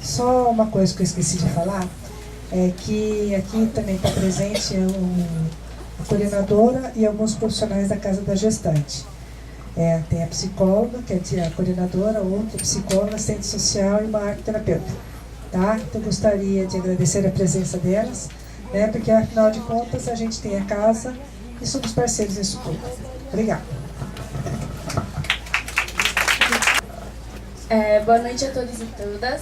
Só uma coisa que eu esqueci de falar, é que aqui também está presente a coordenadora e alguns profissionais da Casa da Gestante. Tem a psicóloga, que é a coordenadora, outra psicóloga, assistente social e uma arteterapeuta. Tá? Então, eu gostaria de agradecer a presença delas, né, porque, afinal de contas, a gente tem a casa e somos parceiros nisso tudo. Obrigada. Boa noite a todos e todas.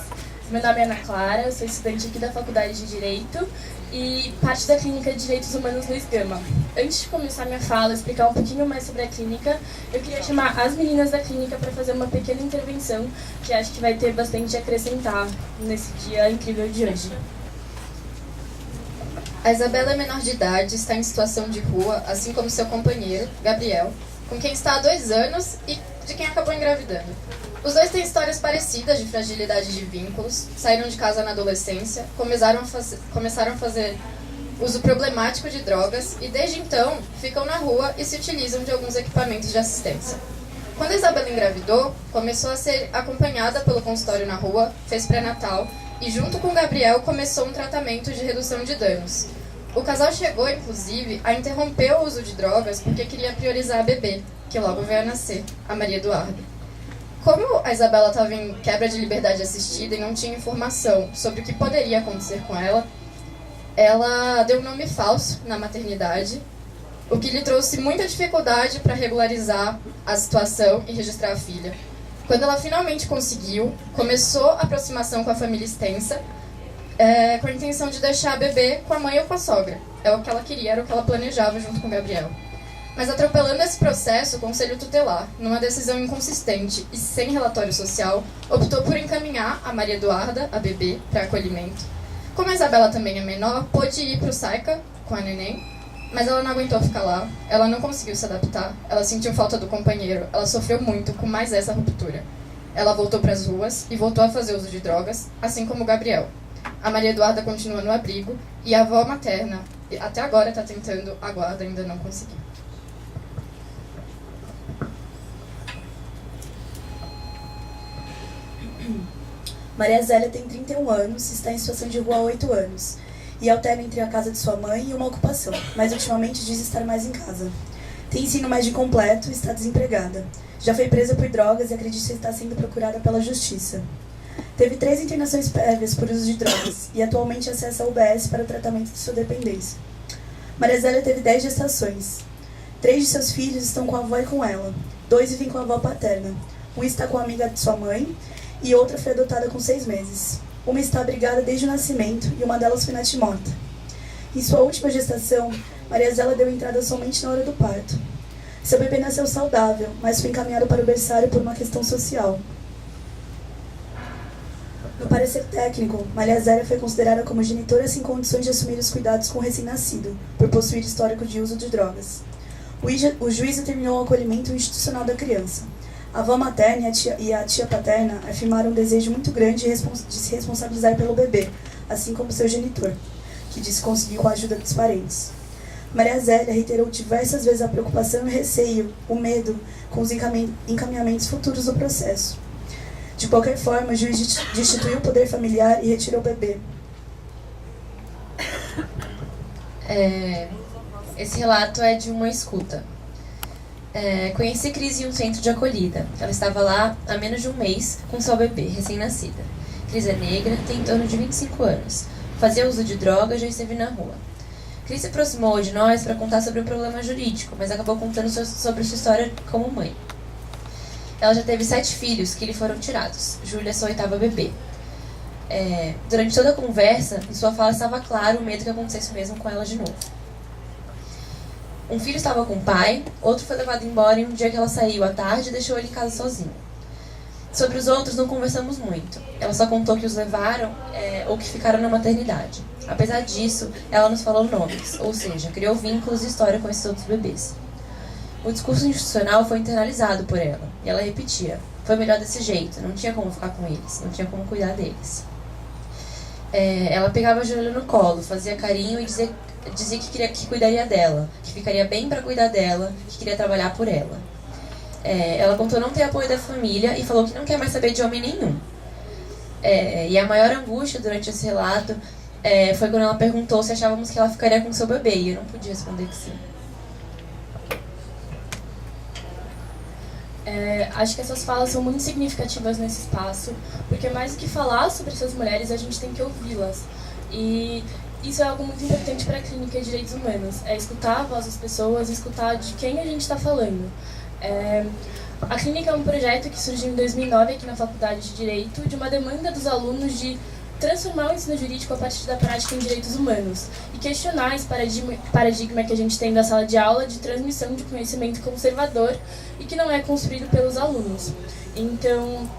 Meu nome é Ana Clara, eu sou estudante aqui da Faculdade de Direito e parte da Clínica de Direitos Humanos Luiz Gama. Antes de começar minha fala, explicar um pouquinho mais sobre a clínica, eu queria chamar as meninas da clínica para fazer uma pequena intervenção que acho que vai ter bastante a acrescentar nesse dia incrível de hoje. A Isabela é menor de idade, está em situação de rua, assim como seu companheiro, Gabriel, com quem está há 2 anos e de quem acabou engravidando. Os dois têm histórias parecidas de fragilidade de vínculos, saíram de casa na adolescência, começaram a fazer uso problemático de drogas e desde então ficam na rua e se utilizam de alguns equipamentos de assistência. Quando a Isabela engravidou, começou a ser acompanhada pelo consultório na rua, fez pré-natal e junto com o Gabriel começou um tratamento de redução de danos. O casal chegou, inclusive, a interromper o uso de drogas porque queria priorizar a bebê, que logo veio a nascer, a Maria Eduarda. Como a Isabela estava em quebra de liberdade assistida e não tinha informação sobre o que poderia acontecer com ela, ela deu um nome falso na maternidade, o que lhe trouxe muita dificuldade para regularizar a situação e registrar a filha. Quando ela finalmente conseguiu, começou a aproximação com a família extensa, com a intenção de deixar a bebê com a mãe ou com a sogra. É o que ela queria, era o que ela planejava junto com o Gabriel. Mas atropelando esse processo, o Conselho Tutelar, numa decisão inconsistente e sem relatório social, optou por encaminhar a Maria Eduarda, a bebê, para acolhimento. Como a Isabela também é menor, pôde ir para o SAICA com a neném, mas ela não aguentou ficar lá, ela não conseguiu se adaptar, ela sentiu falta do companheiro, ela sofreu muito com mais essa ruptura. Ela voltou para as ruas e voltou a fazer uso de drogas, assim como o Gabriel. A Maria Eduarda continua no abrigo e a avó materna, até agora está tentando, a guarda ainda não conseguiu. Maria Zélia tem 31 anos, está em situação de rua há 8 anos e alterna entre a casa de sua mãe e uma ocupação, mas ultimamente diz estar mais em casa. Tem ensino médio completo e está desempregada. Já foi presa por drogas e acredita estar sendo procurada pela justiça. Teve 3 internações prévias por uso de drogas e atualmente acessa a UBS para o tratamento de sua dependência. Maria Zélia teve 10 gestações. 3 de seus filhos estão com a avó e com ela. 2 vivem com a avó paterna. Um está com a amiga de sua mãe e outra foi adotada com 6 meses. Uma está abrigada desde o nascimento e uma delas foi natimorta. Em sua última gestação, Maria Zélia deu entrada somente na hora do parto. Seu bebê nasceu saudável, mas foi encaminhado para o berçário por uma questão social. No parecer técnico, Maria Zélia foi considerada como genitora sem condições de assumir os cuidados com o recém-nascido, por possuir histórico de uso de drogas. O juiz determinou o acolhimento institucional da criança. A avó materna e a tia paterna afirmaram um desejo muito grande de se responsabilizar pelo bebê, assim como seu genitor, que disse conseguir com a ajuda dos parentes. Maria Zélia reiterou diversas vezes a preocupação e o receio, o medo com os encaminhamentos futuros do processo. De qualquer forma, o juiz destituiu o poder familiar e retirou o bebê. Esse relato é de uma escuta. Conheci Cris em um centro de acolhida. Ela estava lá há menos de um mês com sua bebê, recém-nascida. Cris é negra, tem em torno de 25 anos. Fazia uso de drogas e já esteve na rua. Cris se aproximou de nós para contar sobre um problema jurídico, mas acabou contando sobre sua história como mãe. Ela já teve 7 filhos que lhe foram tirados. Júlia é sua 8ª bebê. Durante toda a conversa, em sua fala estava claro o medo que acontecesse mesmo com ela de novo. Um filho estava com o pai, outro foi levado embora em um dia que ela saiu à tarde e deixou ele em casa sozinho. Sobre os outros não conversamos muito. Ela só contou que os levaram ou que ficaram na maternidade. Apesar disso, ela nos falou nomes, ou seja, criou vínculos e história com esses outros bebês. O discurso institucional foi internalizado por ela, e ela repetia: foi melhor desse jeito, não tinha como ficar com eles, não tinha como cuidar deles. Ela pegava a Júlia no colo, fazia carinho e dizia que cuidaria dela, que ficaria bem para cuidar dela, que queria trabalhar por ela. Ela contou não ter apoio da família e falou que não quer mais saber de homem nenhum. E a maior angústia durante esse relato foi quando ela perguntou se achávamos que ela ficaria com seu bebê, e eu não podia responder que sim. Acho que essas falas são muito significativas nesse espaço, porque mais do que falar sobre essas mulheres, a gente tem que ouvi-las. E isso é algo muito importante para a Clínica de Direitos Humanos, é escutar a voz das pessoas, escutar de quem a gente está falando. A Clínica é um projeto que surgiu em 2009 aqui na Faculdade de Direito, de uma demanda dos alunos de transformar o ensino jurídico a partir da prática em direitos humanos e questionar esse paradigma que a gente tem da sala de aula de transmissão de conhecimento conservador e que não é construído pelos alunos. Então,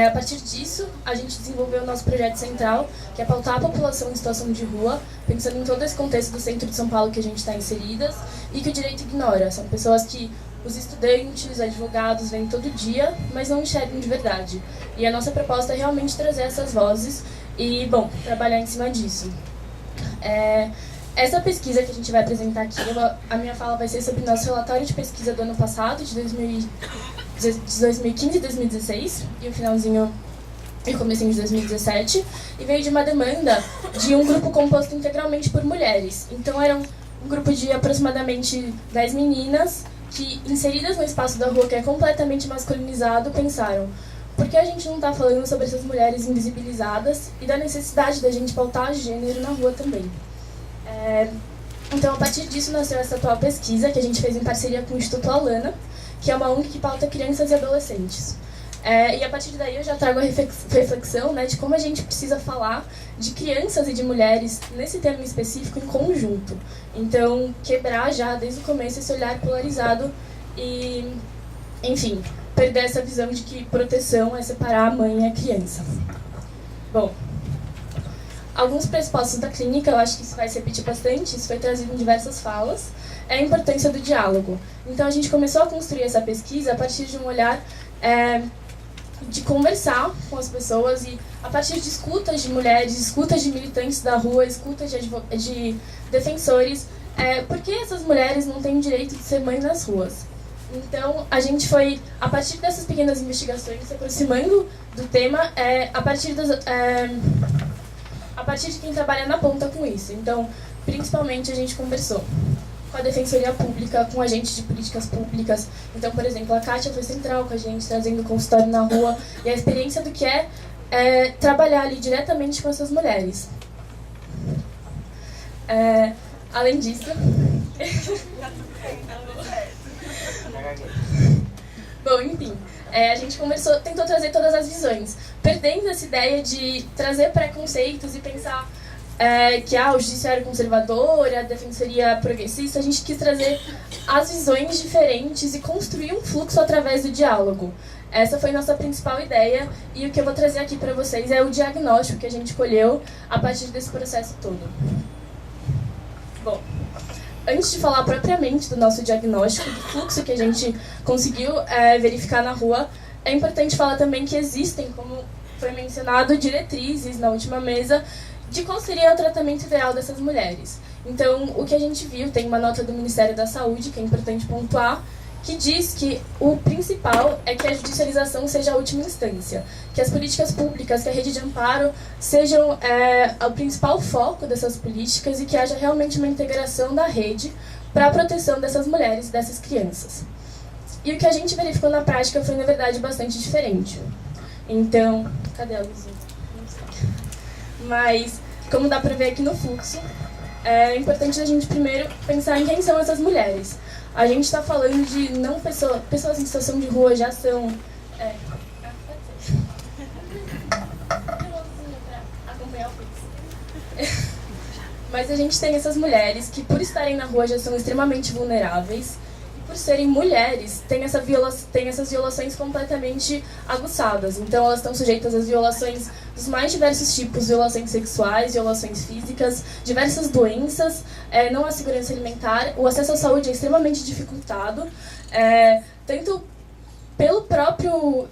a partir disso, a gente desenvolveu o nosso projeto central, que é pautar a população em situação de rua, pensando em todo esse contexto do centro de São Paulo que a gente está inseridas e que o direito ignora. São pessoas que os estudantes, os advogados veem todo dia, mas não enxergam de verdade. E a nossa proposta é realmente trazer essas vozes e, bom, trabalhar em cima disso. Essa pesquisa que a gente vai apresentar aqui, a minha fala vai ser sobre o nosso relatório de pesquisa do ano passado, de 2015 e 2016, e o finalzinho e comecinho de 2017, e veio de uma demanda de um grupo composto integralmente por mulheres. Então era um grupo de aproximadamente 10 meninas que, inseridas no espaço da rua que é completamente masculinizado, pensaram: por que a gente não está falando sobre essas mulheres invisibilizadas e da necessidade da gente pautar gênero na rua também? Então, a partir disso, nasceu essa atual pesquisa que a gente fez em parceria com o Instituto Alana, que é uma ONG que pauta crianças e adolescentes. E a partir daí eu já trago a reflexão, né, de como a gente precisa falar de crianças e de mulheres nesse tema específico em conjunto. Então, quebrar já desde o começo esse olhar polarizado e, enfim, perder essa visão de que proteção é separar a mãe e a criança. Bom, alguns pressupostos da clínica, eu acho que isso vai se repetir bastante, isso foi trazido em diversas falas, é a importância do diálogo. Então a gente começou a construir essa pesquisa a partir de um olhar de conversar com as pessoas e a partir de escutas de mulheres, escutas de militantes da rua, escutas de defensores. Por que essas mulheres não têm o direito de ser mãe nas ruas? Então, a gente foi, a partir dessas pequenas investigações, se aproximando do tema, a partir de quem trabalha na ponta com isso. Então, principalmente, a gente conversou com a Defensoria Pública, com agentes de políticas públicas. Então, por exemplo, a Kátia foi central com a gente, trazendo o consultório na rua e a experiência do que é trabalhar ali diretamente com essas mulheres. Além disso... Bom, enfim, a gente tentou trazer todas as visões, perdendo essa ideia de trazer preconceitos e pensar que o judiciário conservador, a defensoria progressista. A gente quis trazer as visões diferentes e construir um fluxo através do diálogo. Essa foi nossa principal ideia e o que eu vou trazer aqui para vocês é o diagnóstico que a gente colheu a partir desse processo todo. Bom, antes de falar propriamente do nosso diagnóstico, do fluxo que a gente conseguiu verificar na rua, é importante falar também que existem, como foi mencionado, diretrizes na última mesa de qual seria o tratamento ideal dessas mulheres. Então, o que a gente viu, tem uma nota do Ministério da Saúde, que é importante pontuar, que diz que o principal é que a judicialização seja a última instância, que as políticas públicas, que a rede de amparo sejam o principal foco dessas políticas e que haja realmente uma integração da rede para a proteção dessas mulheres e dessas crianças. E o que a gente verificou na prática foi, na verdade, bastante diferente. Então, cadê a luzinha? Não sei. Mas, como dá para ver aqui no fluxo, é importante a gente primeiro pensar em quem são essas mulheres. A gente está falando de não pessoas em situação de rua já são... acompanhar o fluxo. Mas a gente tem essas mulheres que, por estarem na rua, já são extremamente vulneráveis. Por serem mulheres, têm essas violações completamente aguçadas. Então, elas estão sujeitas às violações dos mais diversos tipos, violações sexuais, violações físicas, diversas doenças, não há segurança alimentar, o acesso à saúde é extremamente dificultado, tanto pelo próprio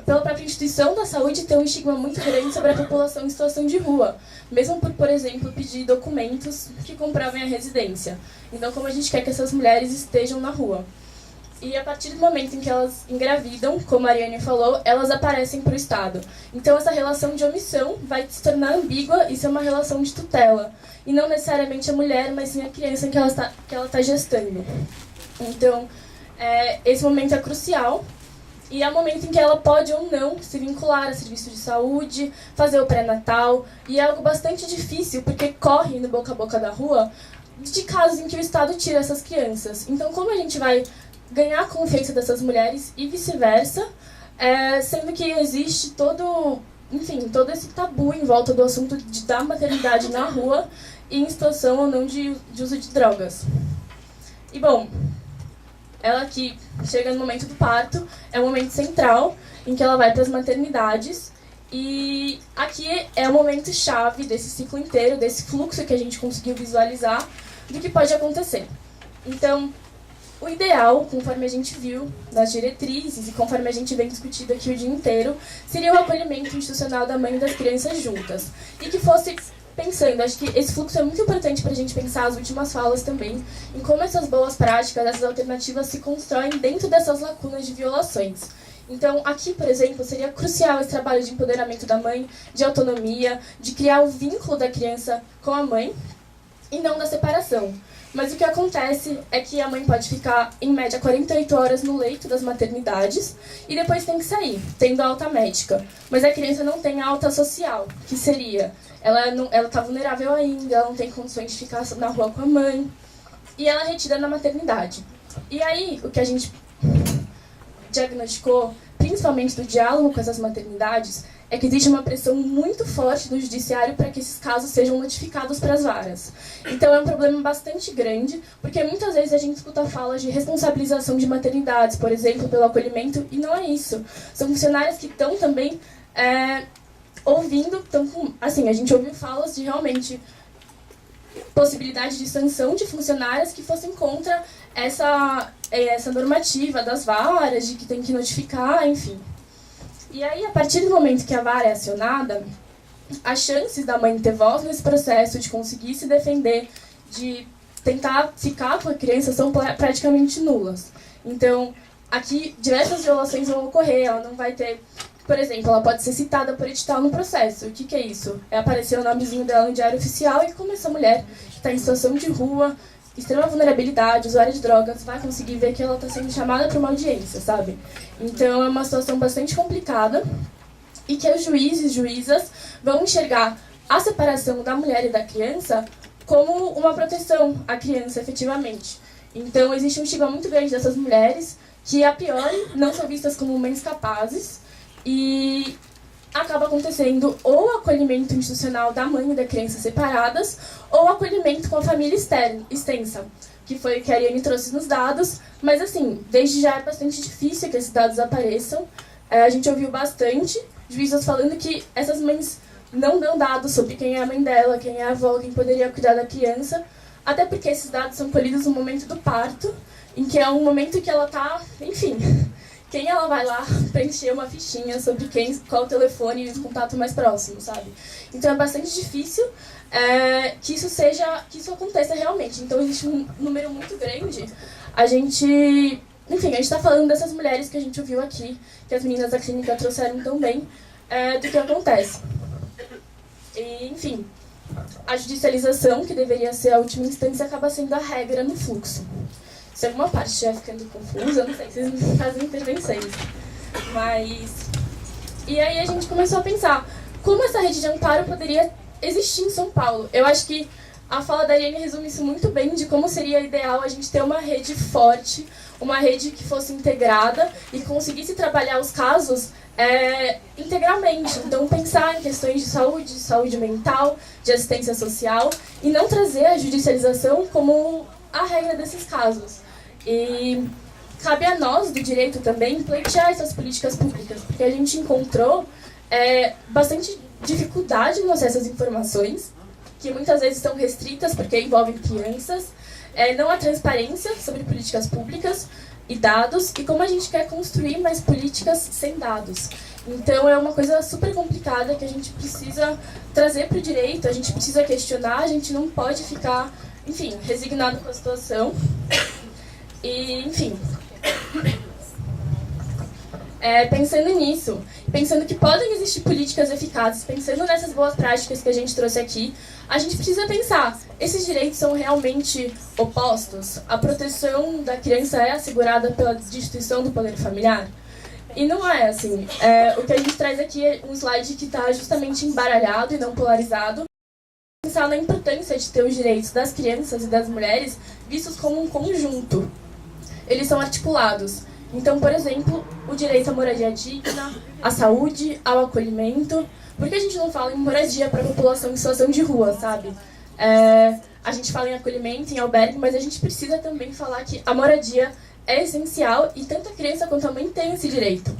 pela própria instituição da saúde, tem um estigma muito grande sobre a população em situação de rua, mesmo por exemplo, pedir documentos que comprovem a residência. Então, como a gente quer que essas mulheres estejam na rua? E a partir do momento em que elas engravidam, como a Ariane falou, elas aparecem para o Estado. Então, essa relação de omissão vai se tornar ambígua e ser uma relação de tutela. E não necessariamente a mulher, mas sim a criança que ela está gestando. Então, esse momento é crucial. E é o momento em que ela pode ou não se vincular a serviço de saúde, fazer o pré-natal. E é algo bastante difícil, porque corre no boca a boca da rua de casos em que o Estado tira essas crianças. Então, como a gente vai ganhar a confiança dessas mulheres e vice-versa, sendo que existe todo esse tabu em volta do assunto da maternidade na rua e em situação ou não de uso de drogas. E, bom, ela aqui chega no momento do parto, é o momento central em que ela vai para as maternidades, e aqui é o momento chave desse ciclo inteiro, desse fluxo que a gente conseguiu visualizar do que pode acontecer. Então, o ideal, conforme a gente viu nas diretrizes e conforme a gente vem discutindo aqui o dia inteiro, seria o acolhimento institucional da mãe e das crianças juntas. E que fosse pensando, acho que esse fluxo é muito importante para a gente pensar as últimas falas também, em como essas boas práticas, essas alternativas se constroem dentro dessas lacunas de violações. Então, aqui, por exemplo, seria crucial esse trabalho de empoderamento da mãe, de autonomia, de criar o vínculo da criança com a mãe e não da separação. Mas o que acontece é que a mãe pode ficar, em média, 48 horas no leito das maternidades e depois tem que sair, tendo alta médica. Mas a criança não tem alta social, que seria, ela está vulnerável ainda, ela não tem condições de ficar na rua com a mãe, e ela é retida na maternidade. E aí, o que a gente diagnosticou, principalmente do diálogo com essas maternidades, é que existe uma pressão muito forte do judiciário para que esses casos sejam notificados para as varas. Então é um problema bastante grande, porque muitas vezes a gente escuta falas de responsabilização de maternidades, por exemplo, pelo acolhimento, e não é isso. São funcionárias que estão também ouvindo, assim, a gente ouviu falas de realmente possibilidade de sanção de funcionárias que fossem contra essa normativa das varas, de que tem que notificar, enfim. E aí, a partir do momento que a vara é acionada, as chances da mãe ter voz nesse processo, de conseguir se defender, de tentar ficar com a criança, são praticamente nulas. Então, aqui, diversas violações vão ocorrer, ela não vai ter... Por exemplo, ela pode ser citada por edital no processo. O que é isso? É aparecer o nomezinho dela no diário oficial e como essa mulher que está em situação de rua, extrema vulnerabilidade, usuária de drogas, vai conseguir ver que ela está sendo chamada para uma audiência, sabe? Então é uma situação bastante complicada e que os juízes e juízas vão enxergar a separação da mulher e da criança como uma proteção à criança, efetivamente. Então existe um estigma muito grande dessas mulheres que, a priori, não são vistas como mães capazes e acaba acontecendo ou o acolhimento institucional da mãe e da criança separadas, ou o acolhimento com a família extensa, que foi o que a Ariane trouxe nos dados, mas assim, desde já é bastante difícil que esses dados apareçam. A gente ouviu bastante juízes falando que essas mães não dão dados sobre quem é a mãe dela, quem é a avó, quem poderia cuidar da criança, até porque esses dados são colhidos no momento do parto, em que é um momento que ela está, enfim... Quem ela vai lá preencher uma fichinha sobre qual o telefone e o contato mais próximo, sabe? Então é bastante difícil que isso aconteça realmente. Então existe um número muito grande. A gente está falando dessas mulheres que a gente ouviu aqui, que as meninas da clínica trouxeram também, do que acontece. E, enfim, a judicialização, que deveria ser a última instância, acaba sendo a regra no fluxo. Se alguma parte estiver ficando confusa, eu não sei, vocês me fazem intervenções. Mas... E aí a gente começou a pensar como essa rede de amparo poderia existir em São Paulo. Eu acho que a fala da Ariane resume isso muito bem, de como seria ideal a gente ter uma rede forte, uma rede que fosse integrada e conseguisse trabalhar os casos integralmente. Então, pensar em questões de saúde mental, de assistência social, e não trazer a judicialização como a regra desses casos. E cabe a nós, do direito também, pleitear essas políticas públicas, porque a gente encontrou bastante dificuldade no acesso às informações, que muitas vezes estão restritas porque envolvem crianças, não há transparência sobre políticas públicas, e dados, e como a gente quer construir mais políticas sem dados. Então é uma coisa super complicada que a gente precisa trazer para o direito, a gente precisa questionar, a gente não pode ficar, enfim, resignado com a situação. E, enfim, pensando nisso, pensando que podem existir políticas eficazes, pensando nessas boas práticas que a gente trouxe aqui, a gente precisa pensar, esses direitos são realmente opostos? A proteção da criança é assegurada pela instituição do poder familiar? E não é assim. O que a gente traz aqui é um slide que está justamente embaralhado e não polarizado. Pensar na importância de ter os direitos das crianças e das mulheres vistos como um conjunto. Eles são articulados. Então, por exemplo, o direito à moradia digna, à saúde, ao acolhimento. Por que a gente não fala em moradia para a população em situação de rua, sabe? A gente fala em acolhimento, em albergue, mas a gente precisa também falar que a moradia é essencial e tanto a criança quanto a mãe têm esse direito.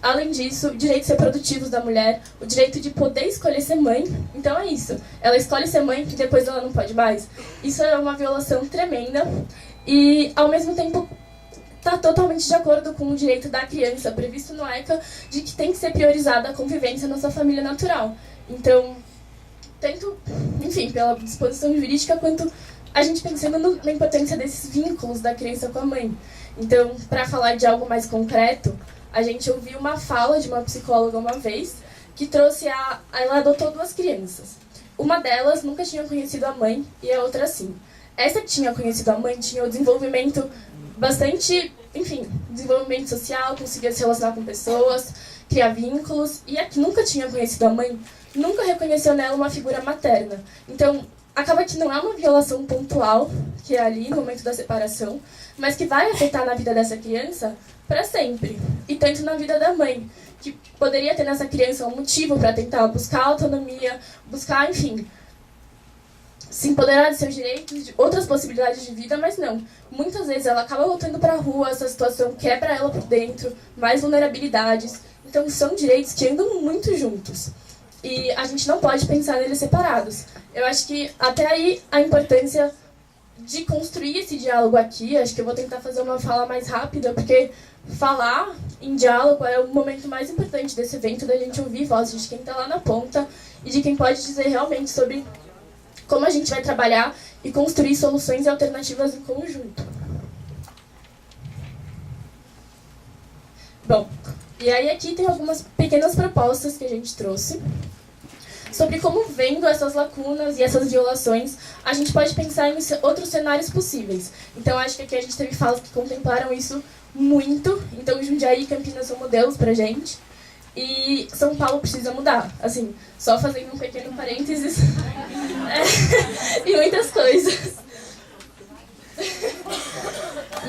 Além disso, o direito reprodutivos da mulher, o direito de poder escolher ser mãe. Então é isso. Ela escolhe ser mãe e depois ela não pode mais. Isso é uma violação tremenda e, ao mesmo tempo, está totalmente de acordo com o direito da criança, previsto no ECA, de que tem que ser priorizada a convivência na sua família natural. Então, tanto, enfim, pela disposição jurídica, quanto a gente pensando na importância desses vínculos da criança com a mãe. Então, para falar de algo mais concreto, a gente ouviu uma fala de uma psicóloga uma vez, que trouxe ela adotou 2 crianças. Uma delas nunca tinha conhecido a mãe e a outra sim. Essa que tinha conhecido a mãe tinha o desenvolvimento bastante, enfim, desenvolvimento social, conseguia se relacionar com pessoas, criar vínculos, e a que nunca tinha conhecido a mãe, nunca reconheceu nela uma figura materna. Então, acaba que não é uma violação pontual, que é ali no momento da separação, mas que vai afetar na vida dessa criança para sempre. E tanto na vida da mãe, que poderia ter nessa criança um motivo para tentar buscar autonomia, buscar, enfim, se empoderar de seus direitos, de outras possibilidades de vida, mas não. Muitas vezes ela acaba voltando para a rua, essa situação quebra ela por dentro, mais vulnerabilidades. Então são direitos que andam muito juntos. E a gente não pode pensar neles separados. Eu acho que até aí a importância de construir esse diálogo aqui, acho que eu vou tentar fazer uma fala mais rápida, porque falar em diálogo é o momento mais importante desse evento, da gente ouvir vozes de quem está lá na ponta e de quem pode dizer realmente sobre como a gente vai trabalhar e construir soluções e alternativas em conjunto. Bom, e aí aqui tem algumas pequenas propostas que a gente trouxe sobre como, vendo essas lacunas e essas violações, a gente pode pensar em outros cenários possíveis. Então, acho que aqui a gente teve falas que contemplaram isso muito. Então, Jundiaí e Campinas são modelos pra gente. E São Paulo precisa mudar. Assim, só fazendo um pequeno parênteses. E muitas coisas.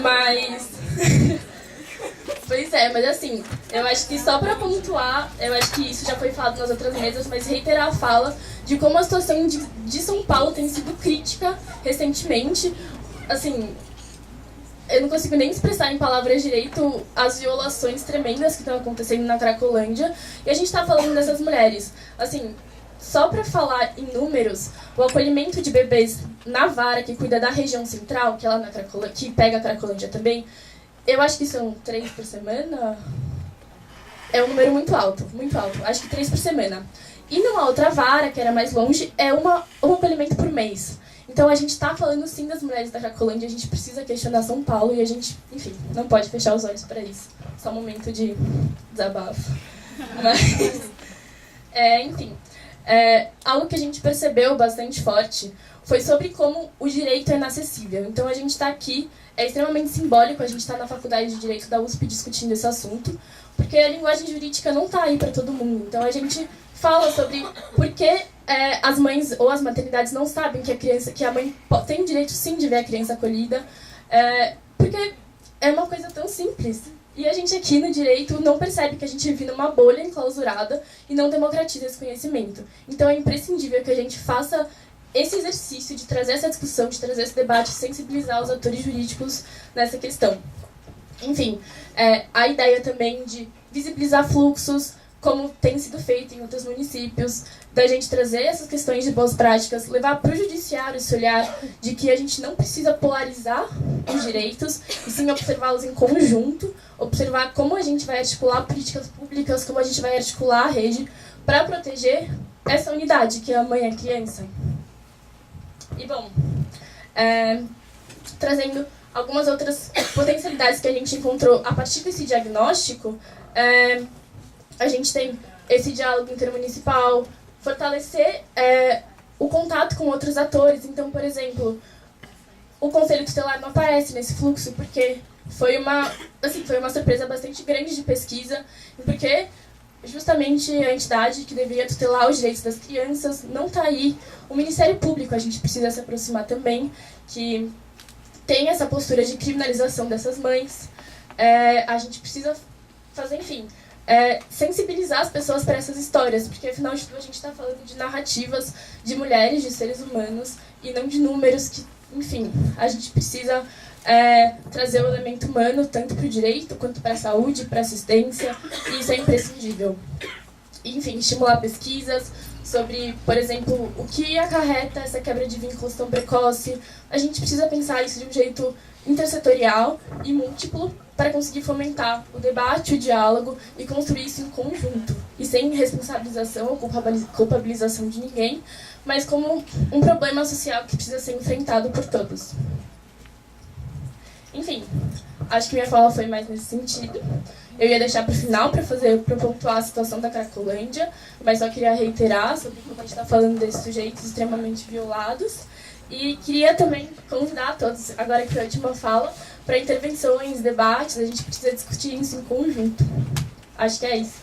Mas... Pois é, mas assim, eu acho que só pra pontuar, eu acho que isso já foi falado nas outras mesas, mas reiterar a fala de como a situação de São Paulo tem sido crítica recentemente. Assim, eu não consigo nem expressar em palavras direito as violações tremendas que estão acontecendo na Cracolândia, e a gente tá falando dessas mulheres. Assim, só pra falar em números, o acolhimento de bebês na vara, que cuida da região central, que é lá na Cracolândia, que pega a Cracolândia também, eu acho que são 3 por semana. É um número muito alto, muito alto. Acho que 3 por semana. E numa outra vara, que era mais longe, é um acolhimento por mês. Então a gente está falando sim das mulheres da Cracolândia, a gente precisa questionar São Paulo e a gente, enfim, não pode fechar os olhos para isso. Só um momento de desabafo. Mas, enfim, algo que a gente percebeu bastante forte foi sobre como o direito é inacessível. Então a gente está aqui, é extremamente simbólico, a gente está na Faculdade de Direito da USP discutindo esse assunto, porque a linguagem jurídica não está aí para todo mundo. Então a gente fala sobre por que as mães ou as maternidades não sabem que a mãe tem o direito sim de ver a criança acolhida, porque é uma coisa tão simples. E a gente aqui no direito não percebe que a gente vive numa bolha enclausurada e não democratiza esse conhecimento. Então é imprescindível que a gente faça esse exercício de trazer essa discussão, de trazer esse debate, sensibilizar os atores jurídicos nessa questão. Enfim, a ideia também de visibilizar fluxos, como tem sido feito em outros municípios, da gente trazer essas questões de boas práticas, levar para o judiciário esse olhar de que a gente não precisa polarizar os direitos, e sim observá-los em conjunto, observar como a gente vai articular políticas públicas, como a gente vai articular a rede para proteger essa unidade, que é a mãe e a criança. E, bom, trazendo algumas outras potencialidades que a gente encontrou a partir desse diagnóstico, a gente tem esse diálogo intermunicipal, fortalecer o contato com outros atores. Então, por exemplo, o Conselho Tutelar não aparece nesse fluxo porque foi uma surpresa bastante grande de pesquisa, porque justamente a entidade que deveria tutelar os direitos das crianças não está aí. O Ministério Público, a gente precisa se aproximar também, que tem essa postura de criminalização dessas mães. A gente precisa fazer, enfim, sensibilizar as pessoas para essas histórias, porque afinal de tudo a gente está falando de narrativas de mulheres, de seres humanos, e não de números que, enfim, a gente precisa trazer o elemento humano tanto para o direito quanto para a saúde, para a assistência, e isso é imprescindível. Enfim, estimular pesquisas sobre, por exemplo, o que acarreta essa quebra de vínculos tão precoce. A gente precisa pensar isso de um jeito intersetorial e múltiplo para conseguir fomentar o debate, o diálogo e construir isso em conjunto, e sem responsabilização ou culpabilização de ninguém, mas como um problema social que precisa ser enfrentado por todos. Enfim, acho que minha fala foi mais nesse sentido. Eu ia deixar para o final para pontuar a situação da Cracolândia, mas só queria reiterar sobre como a gente está falando desses sujeitos extremamente violados. E queria também convidar todos, agora que foi a última fala, para intervenções, debates. A gente precisa discutir isso em conjunto. Acho que é isso.